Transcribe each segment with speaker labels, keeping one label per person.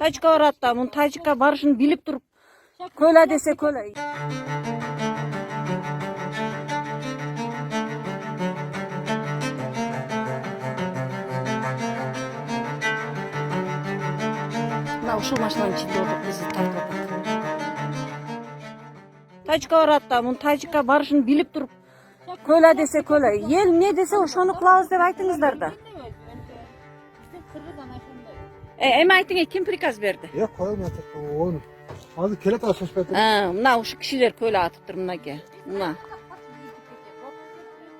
Speaker 1: Тачка барат да, мунун тачка барышын билип туруп, көйлө десе көйлө. Мына ушул машинанын ичинде отуруп бизди тартып атат. Тачка барат да, мунун тачка барышын билип туруп, көйлө десе көйлө. Эл эмне десе ошону кылабыз деп айтыңыздар да. Эми айтыңыз, ким приказ берди?
Speaker 2: Koyun yatık onu. Hadi kelet açmış bedir.
Speaker 1: Мына ушу кишилер көйлө атыптыр мынаке.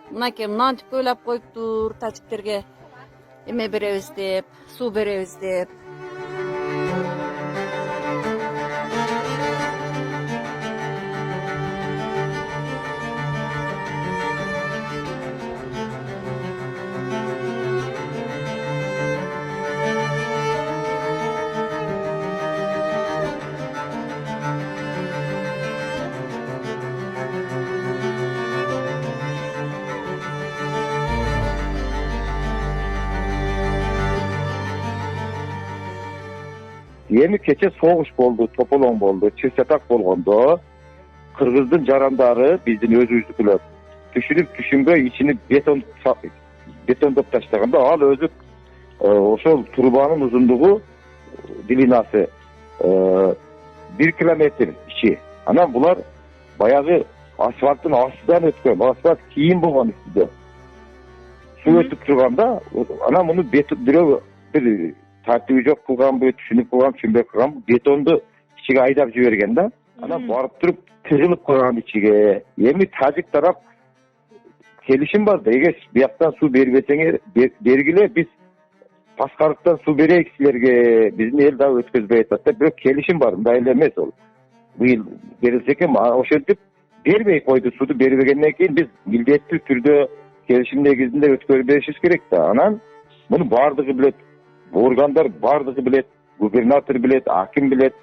Speaker 1: Мынаке мынантип көйлөп коюптур, тачиктерге эме беребиз деп, суу беребиз деп.
Speaker 3: Эми кече согуш болду, тополоң болду, чыр-чатак болгондо кыргыздын жарандары биздин өзүбүздүкүлөр түшүнүп түшүнбөй ичини бетондоп таштаганда ал өзү ошол трубанын узундугу длинасы 1 километр ичи. Анан булар баягы асфальттын астынан өткөн, асфальт кийин болгон үстүдө. Суу өтүп турганда анан муну бирөө бир тартиби жок кылганбы, түшүнүп кылган, түшүнбөй кылган бетонду ичиге айдап жиберген да. Анан барып туруп тыгылып койгон ичиге. Эми тажик тарап келишим бар да, эгер бияктан суу бербесеңер бергиле, биз Паскарыктан суу берейик силерге, биздин эл дагы өткөзбөй атат да. Бирок келишим бар, мындай эле эмес ол. Быйыл берилсе экен, ошентип бербей койду, сууду бербегенден кийин биз милдеттүү түрдө келишим негизинде өткөрүп беришибиз керек да. Анан муну баардыгы билет. Органдар баардыгы билет, губернатор билет, аким билет.